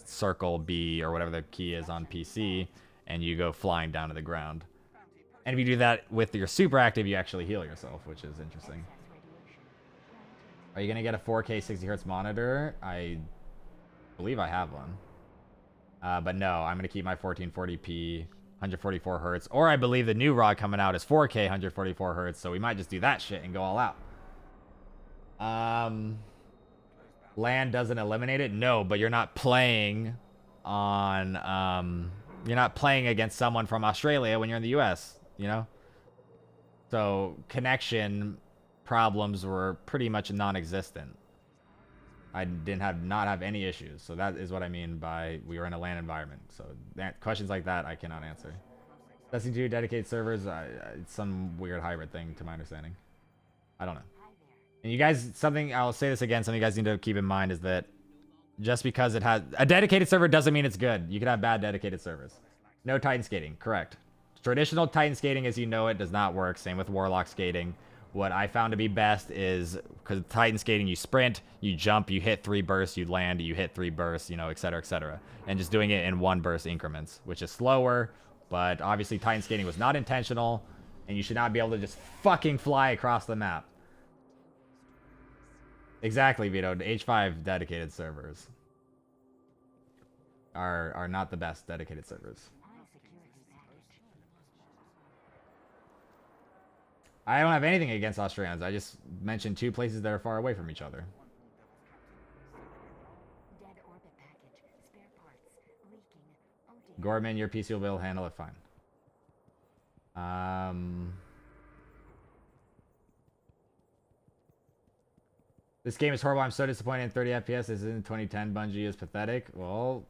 circle B or whatever the key is on PC, and you go flying down to the ground. And if you do that with your super active, you actually heal yourself, which is interesting. Are you gonna get a 4K 60 Hz monitor? I believe I have one. But no, I'm gonna keep my 1440p 144 Hz, or I believe the new ROG coming out is 4K 144 Hz, so we might just do that shit and go all out. LAN doesn't eliminate it? No, but you're not playing on, you're not playing against someone from Australia when you're in the US, you know? So connection problems were pretty much non-existent. I didn't not have any issues. So that is what I mean by we were in a LAN environment. So questions like that I cannot answer. Destiny 2 dedicated servers, it's some weird hybrid thing to my understanding. I don't know. And you guys, I'll say this again, something you guys need to keep in mind is that just because it has a dedicated server doesn't mean it's good. You can have bad dedicated servers. No Titan skating, correct. Traditional Titan skating as you know it does not work. Same with Warlock skating. What I found to be best is, because Titan skating, you sprint, you jump, you hit 3 bursts, you land, you hit 3 bursts, you know, etc., etc. And just doing it in 1 burst increments, which is slower, but obviously Titan skating was not intentional, and you should not be able to just fucking fly across the map. Exactly, Vito. The H5 dedicated servers are not the best dedicated servers. I don't have anything against Australians. I just mentioned 2 places that are far away from each other. Gorman, your PC will be able to handle it fine. This game is horrible. I'm so disappointed in 30 FPS. This isn't 2010. Bungie is pathetic. Well,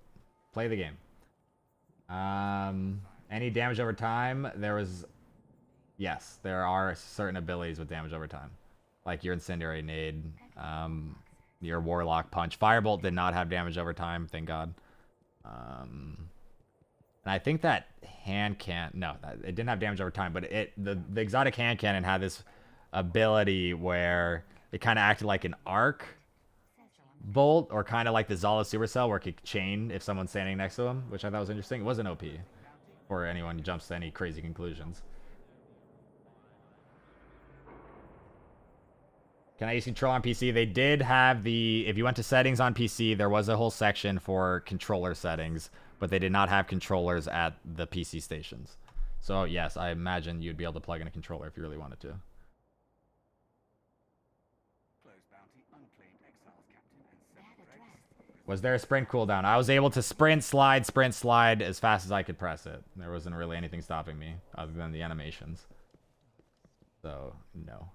play the game. Any damage over time? There was... Yes, there are certain abilities with damage over time. Like your Incendiary Nade, your Warlock Punch. Firebolt did not have damage over time, thank God. And I think that hand cannon... No, it didn't have damage over time, but the exotic hand cannon had this ability where it kind of acted like an arc bolt, or kind of like the Zala Supercell, where it could chain if someone's standing next to him, which I thought was interesting. It wasn't OP for anyone who jumps to any crazy conclusions. Can I use control on PC? They did have the... If you went to settings on PC, there was a whole section for controller settings, but they did not have controllers at the PC stations. So, yes, I imagine you'd be able to plug in a controller if you really wanted to. Was there a sprint cooldown? I was able to sprint, slide, as fast as I could press it. There wasn't really anything stopping me other than the animations. So, no.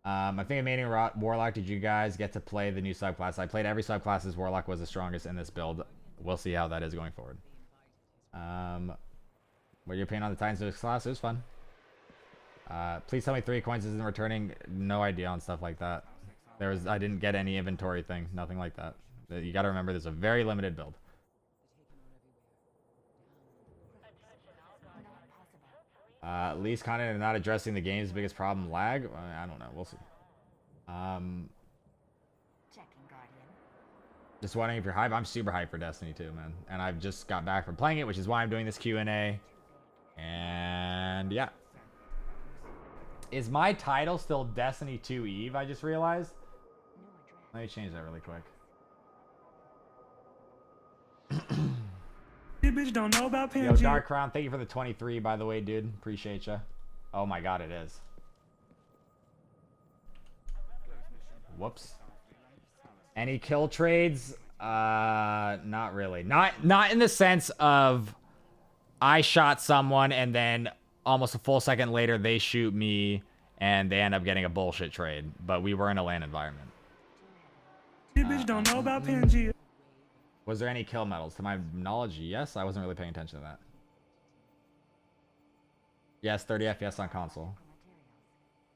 I think in Mating Warlock, did you guys get to play the new subclass? I played every subclass as Warlock was the strongest in this build. We'll see how that is going forward. What you're paying on the Titans of this class? It was fun. Please tell me 3 coins isn't returning. No idea on stuff like that. I didn't get any inventory thing. Nothing like that. You gotta remember there's a very limited build. Least content and not addressing the game's biggest problem, lag? I don't know. We'll see. Just wondering if you're hyped. I'm super hyped for Destiny 2, man. And I've just got back from playing it, which is why I'm doing this Q&A. And yeah. Is my title still Destiny 2 Eve, I just realized? Let me change that really quick. This bitch don't know about Yo, Pangea. Dark Crown, thank you for the 23, by the way, dude. Appreciate you. Oh my god, it is. Whoops. Any kill trades? Not really. Not in the sense of I shot someone and then almost a full second later they shoot me and they end up getting a bullshit trade. But we were in a LAN environment. This bitch don't know about Pangea. Was there any kill medals? To my knowledge, yes. I wasn't really paying attention to that. Yes, 30 FPS on console.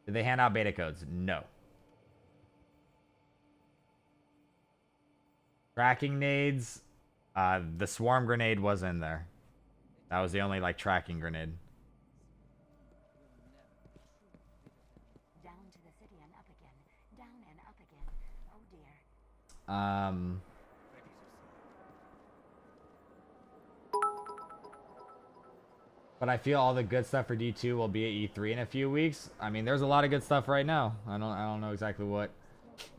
Did they hand out beta codes? No. Tracking nades. The swarm grenade was in there. That was the only, like, tracking grenade. Down to the city and up again. Down and up again. Oh dear. But I feel all the good stuff for D2 will be at E3 in a few weeks. I mean, there's a lot of good stuff right now. I don't know exactly what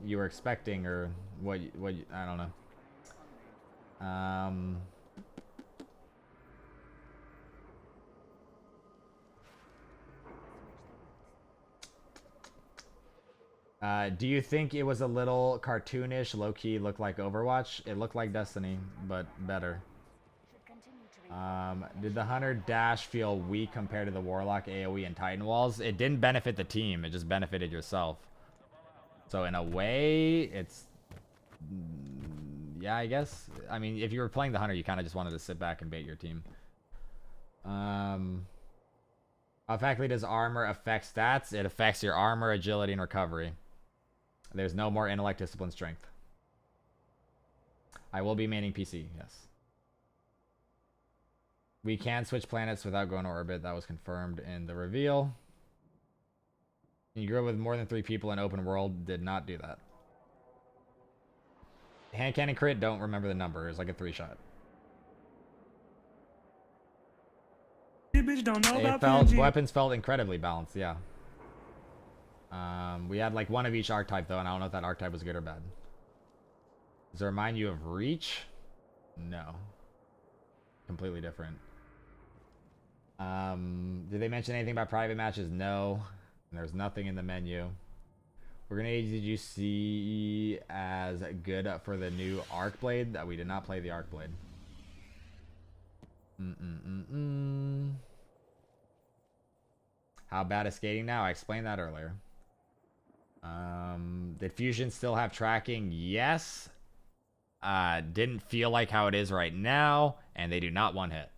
you were expecting or what I don't know. Do you think it was a little cartoonish, low-key, looked like Overwatch? It looked like Destiny, but better. Did the Hunter dash feel weak compared to the Warlock, AoE, and Titan walls? It didn't benefit the team, it just benefited yourself. So in a way, it's... yeah, I guess. I mean, if you were playing the Hunter, you kind of just wanted to sit back and bait your team. How exactly does armor affect stats? It affects your armor, agility, and recovery. There's no more intellect, discipline, strength. I will be maining PC, yes. We can switch planets without going to orbit. That was confirmed in the reveal. You grew up with more than 3 people in open world. Did not do that. Hand cannon crit, don't remember the number. It was like a 3-shot. This bitch don't know about Pangea. Weapons felt incredibly balanced, yeah. We had like one of each archetype though, and I don't know if that archetype was good or bad. Does it remind you of Reach? No. Completely different. Did they mention anything about private matches? No. And there's nothing in the menu. We're gonna did you see as good for the new Arc Blade? That we did not play the Arc Blade. How bad is skating now? I explained that earlier. Did Fusion still have tracking? Yes. Didn't feel like how it is right now, and they do not one hit.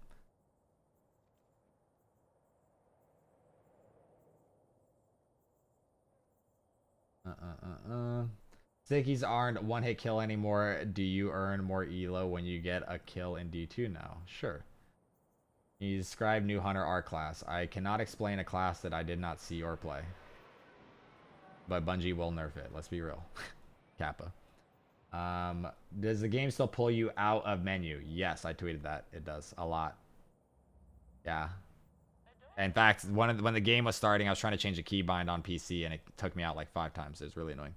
Stickies aren't one hit kill anymore. Do you earn more elo when you get a kill in D2 now? Sure. You describe new Hunter R class. I cannot explain a class that I did not see or play. But Bungie will nerf it. Let's be real. Kappa. Does the game still pull you out of menu? Yes, I tweeted that. It does. A lot. Yeah. In fact, when the game was starting, I was trying to change the keybind on PC, and it took me out like 5 times. It was really annoying.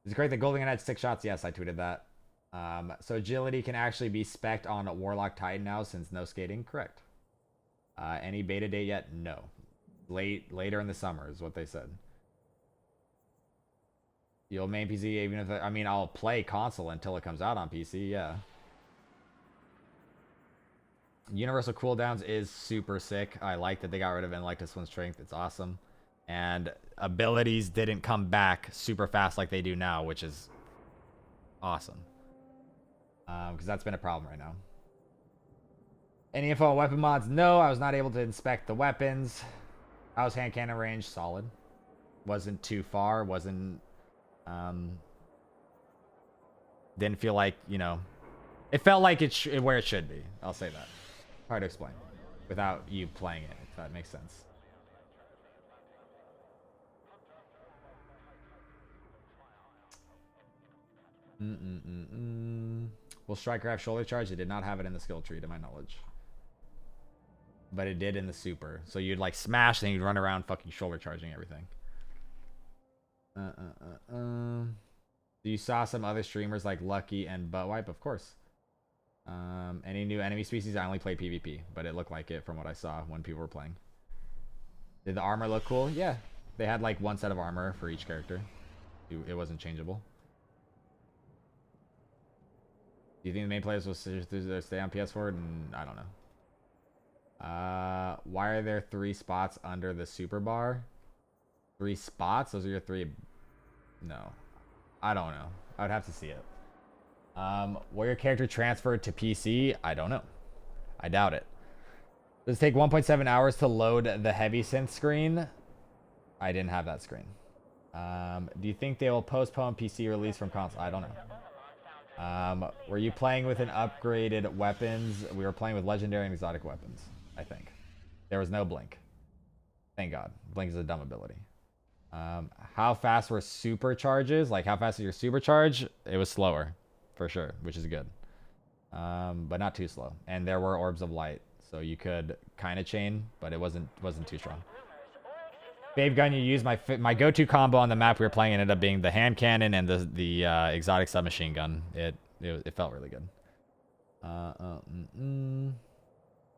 Is it great that Golden had 6 shots? Yes, I tweeted that. So agility can actually be spec'd on Warlock Titan now since no skating. Correct. Any beta date yet? No. Later in the summer is what they said. You'll main PC even if I mean I'll play console until it comes out on PC. Yeah. Universal cooldowns is super sick. I like that they got rid of Intellect Discipline Strength. It's awesome. And abilities didn't come back super fast like they do now, which is awesome. Because that's been a problem right now. Any info on weapon mods? No, I was not able to inspect the weapons. I was hand cannon range, solid. Wasn't too far. Wasn't... didn't feel like, you know... It felt like where it should be. I'll say that. Hard to explain. Without you playing it, if that makes sense. Will Striker have shoulder charge? It did not have it in the skill tree, to my knowledge. But it did in the super. So you'd like smash, and you'd run around fucking shoulder charging everything. You saw some other streamers like Lucky and Buttwipe? Of course. Any new enemy species? I only played PvP, but it looked like it from what I saw when people were playing. Did the armor look cool? Yeah. They had like one set of armor for each character. It wasn't changeable. Do you think the main players will stay on PS4? I don't know. Why are there 3 spots under the super bar? 3 spots? Those are your 3... No. I don't know. I would have to see it. Will your character transfer to PC? I don't know. I doubt it. Does it take 1.7 hours to load the heavy synth screen? I didn't have that screen. Do you think they will postpone PC release from console? I don't know. Were you playing with an upgraded weapons? We were playing with legendary and exotic weapons, I think. There was no blink. Thank God. Blink is a dumb ability. How fast were supercharges? Like, how fast is your supercharge? It was slower, for sure, which is good. But not too slow. And there were orbs of light, so you could kind of chain, but it wasn't too strong. Fave gun you use, my go-to combo on the map we were playing ended up being the hand cannon and the exotic submachine gun. It felt really good.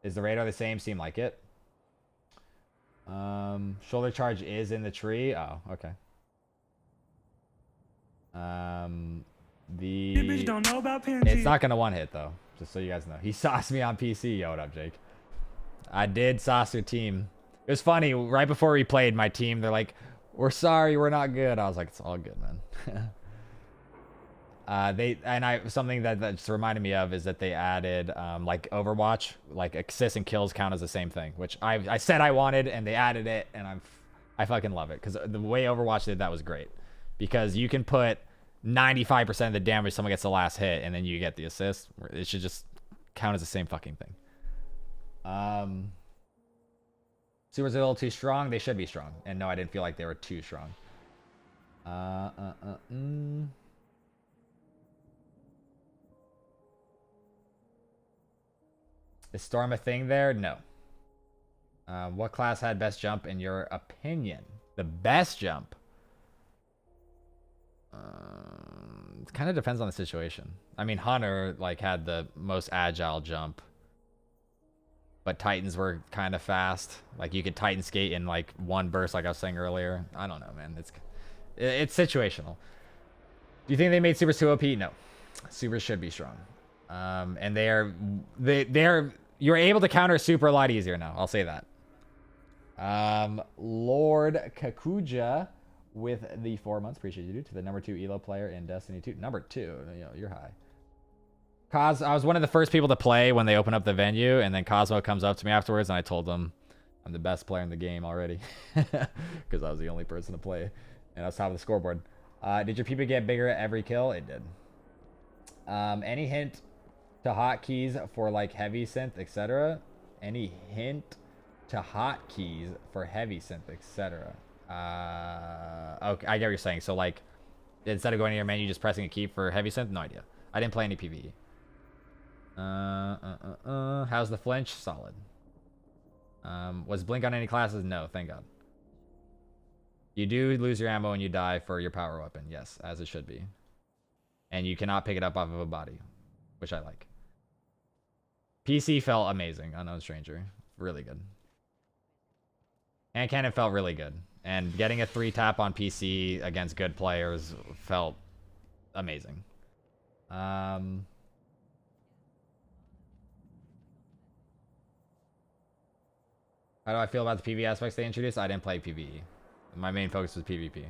Is the radar the same? Seemed like it. Shoulder charge is in the tree. Oh, okay. Bitch don't know about PNG. It's not gonna one hit though, just so you guys know. He sauced me on PC. Yo, what up, Jake? I did sauce your team. It was funny, right before we played, my team, they're like, we're sorry, we're not good. I was like, it's all good, man. Something that just reminded me of is that they added, like Overwatch, like assists and kills count as the same thing, which I said I wanted, and they added it, and I fucking love it, because the way Overwatch did that was great. Because you can put 95% of the damage someone gets the last hit, and then you get the assist. It should just count as the same fucking thing. Supers are a little too strong. They should be strong. And no, I didn't feel like they were too strong. Is Storm a thing there? No. What class had best jump in your opinion? The best jump? It kind of depends on the situation. I mean, Hunter like had the most agile jump. But Titans were kind of fast. Like, you could Titan skate in, like, one burst, like I was saying earlier. I don't know, man. It's situational. Do you think they made Supers too OP? No. Supers should be strong. And they're you're able to counter Super a lot easier now. I'll say that. Lord Kakuja with the 4 months. Appreciate you, to the number 2 ELO player in Destiny 2. Number 2. You know, you're high. I was one of the first people to play when they opened up the venue, and then Cosmo comes up to me afterwards, and I told him I'm the best player in the game already, because I was the only person to play, and I was top of the scoreboard. Did your PP get bigger at every kill? It did. Any hint to hotkeys for like heavy synth, etc.? Any hint to hotkeys for heavy synth, etc.? Okay, I get what you're saying. So like, instead of going to your menu, just pressing a key for heavy synth? No idea. I didn't play any PvE. How's the flinch? Solid. Was blink on any classes? No, thank God. You do lose your ammo when you die for your power weapon. Yes, as it should be. And you cannot pick it up off of a body, which I like. PC felt amazing. Unknown Stranger. Really good. And Cannon felt really good. And getting a 3-tap on PC against good players felt amazing. How do I feel about the PvE aspects they introduced? I didn't play PvE. My main focus was PvP.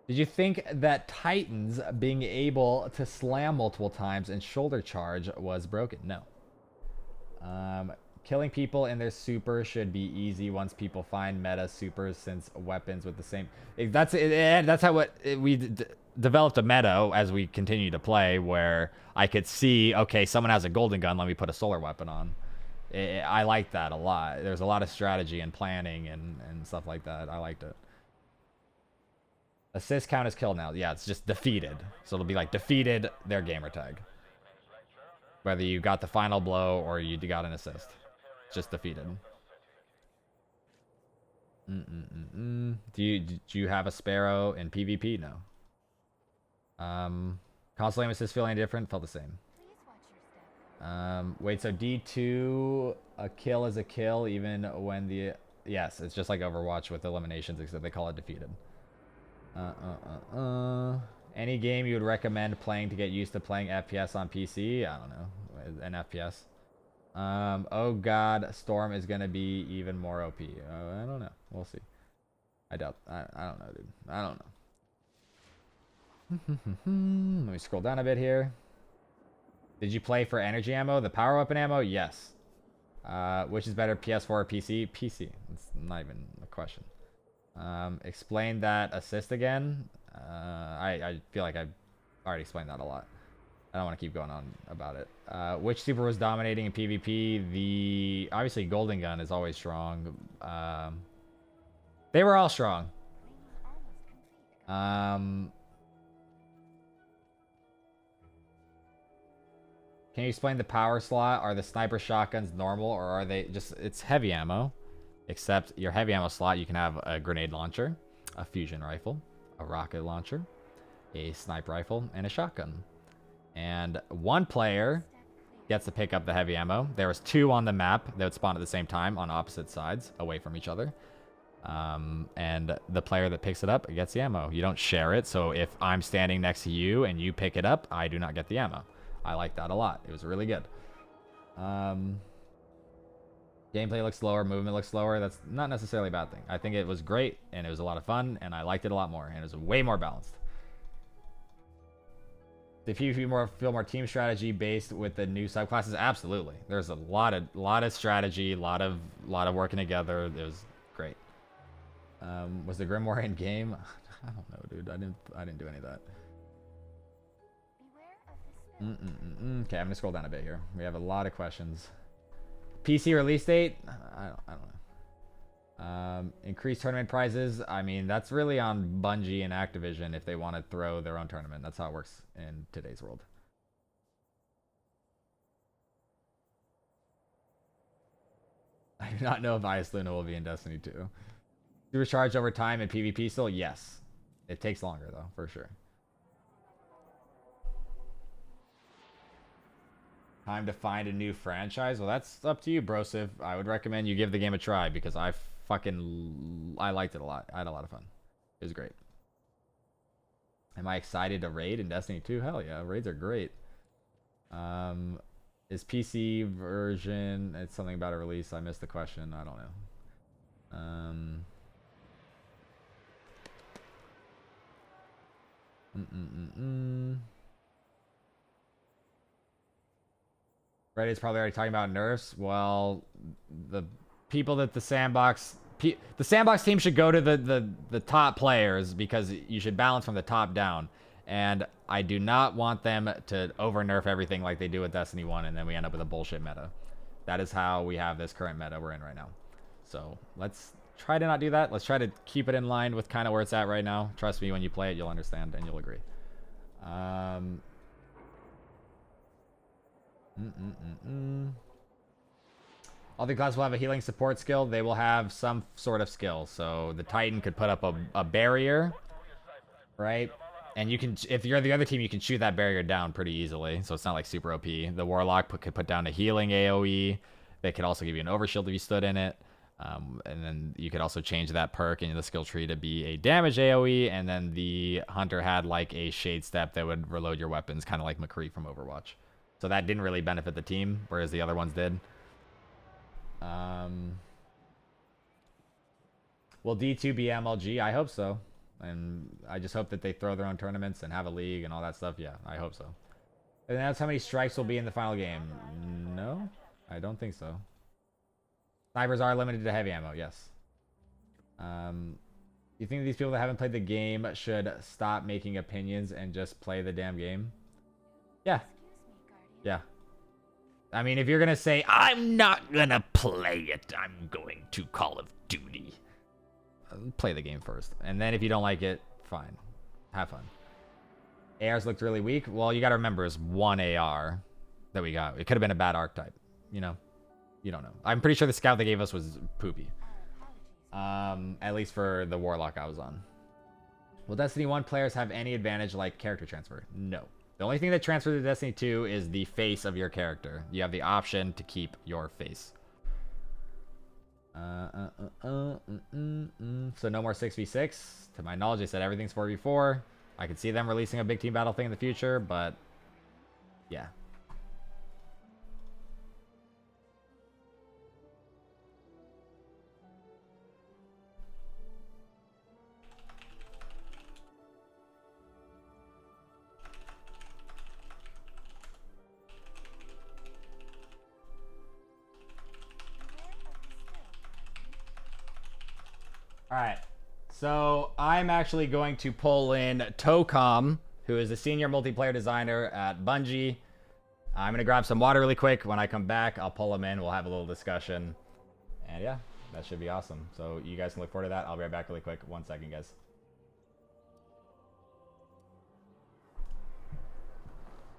Did you think that Titans being able to slam multiple times and shoulder charge was broken? No. Killing people in their super should be easy once people find meta supers, since weapons with the same... That's how we developed a meta as we continue to play, where I could see, okay, someone has a golden gun, let me put a solar weapon on. I like that a lot. There's a lot of strategy and planning and stuff like that. I liked it. Assist count as kill now. Yeah, it's just defeated. So it'll be like defeated their gamer tag. Whether you got the final blow or you got an assist. Just defeated. Do you have a Sparrow in PvP? No. Console aim assist feel any different? Felt the same. Wait, so D2, a kill is a kill even when the... Yes, it's just like Overwatch with eliminations, except they call it defeated. Any game you would recommend playing to get used to playing FPS on PC? I don't know. An FPS. Oh god, Storm is gonna be even more OP. I don't know. We'll see. I doubt. I don't know, dude. I don't know. Let me scroll down a bit here. Did you play for energy ammo? The power weapon ammo? Yes. Which is better, PS4 or PC? PC. It's not even a question. Explain that assist again. I feel like I've already explained that a lot. I don't want to keep going on about it. Which super was dominating in PvP? Obviously Golden Gun is always strong. They were all strong. Can you explain the power slot? Are the sniper shotguns normal, or are they just... It's heavy ammo. Except your heavy ammo slot, you can have a grenade launcher, a fusion rifle, a rocket launcher, a sniper rifle, and a shotgun. And one player gets to pick up the heavy ammo. There was 2 on the map that would spawn at the same time on opposite sides, away from each other. And the player that picks it up gets the ammo. You don't share it, so if I'm standing next to you and you pick it up, I do not get the ammo. I like that a lot. It was really good. Gameplay looks slower, movement looks slower. That's not necessarily a bad thing. I think it was great, and it was a lot of fun, and I liked it a lot more, and it was way more balanced. If you feel more team strategy based with the new subclasses, absolutely. There's a lot of strategy, a lot of working together. It was great. Was the Grimoire in game? I don't know, dude. I didn't do any of that. Okay, I'm gonna scroll down a bit here. We have a lot of questions. PC release date? I don't know. Increased tournament prizes? I mean, that's really on Bungie and Activision if they want to throw their own tournament. That's how it works in today's world. I do not know if Ice Luna will be in Destiny 2. Do recharge over time in PvP still? Yes. It takes longer though, for sure. Time to find a new franchise? Well, that's up to you, Brosiv. I would recommend you give the game a try because I liked it a lot. I had a lot of fun. It was great. Am I excited to raid in Destiny 2? Hell yeah, raids are great. Is PC version... It's something about a release. I missed the question. I don't know. Reddit's probably already talking about nerfs. Well, the people that the sandbox team should go to the top players because you should balance from the top down. And I do not want them to over nerf everything like they do with Destiny 1 and then we end up with a bullshit meta. That is how we have this current meta we're in right now. So let's try to not do that. Let's try to keep it in line with kind of where it's at right now. Trust me, when you play it, you'll understand and you'll agree. All the classes will have a healing support skill. They will have some sort of skill. So the Titan could put up a barrier, right? And you can, if you're the other team, you can shoot that barrier down pretty easily. So it's not like super OP. The Warlock could put down a healing AoE. They could also give you an overshield if you stood in it. And then you could also change that perk in the skill tree to be a damage AoE. And then the Hunter had like a Shade Step that would reload your weapons, kind of like McCree from Overwatch. So that didn't really benefit the team, whereas the other ones did. Will D2 be MLG? I hope so. And I just hope that they throw their own tournaments and have a league and all that stuff. Yeah, I hope so. And that's how many strikes will be in the final game. No, I don't think so. Snipers are limited to heavy ammo, yes. You think these people that haven't played the game should stop making opinions and just play the damn game? Yeah. Yeah. I mean, if you're going to say, I'm not going to play it, I'm going to Call of Duty. Play the game first. And then if you don't like it, fine. Have fun. ARs looked really weak. Well, you got to remember, it's one AR that we got. It could have been a bad archetype. You know? You don't know. I'm pretty sure the scout they gave us was poopy. At least for the Warlock I was on. Will Destiny 1 players have any advantage like character transfer? No. The only thing that transfers to Destiny 2 is the face of your character. You have the option to keep your face. So no more 6v6. To my knowledge, they said everything's 4v4. I could see them releasing a big team battle thing in the future, but yeah. Alright, so I'm actually going to pull in Tocom, who is the senior multiplayer designer at Bungie. I'm going to grab some water really quick. When I come back, I'll pull him in. We'll have a little discussion. And yeah, that should be awesome. So you guys can look forward to that. I'll be right back really quick. 1 second, guys.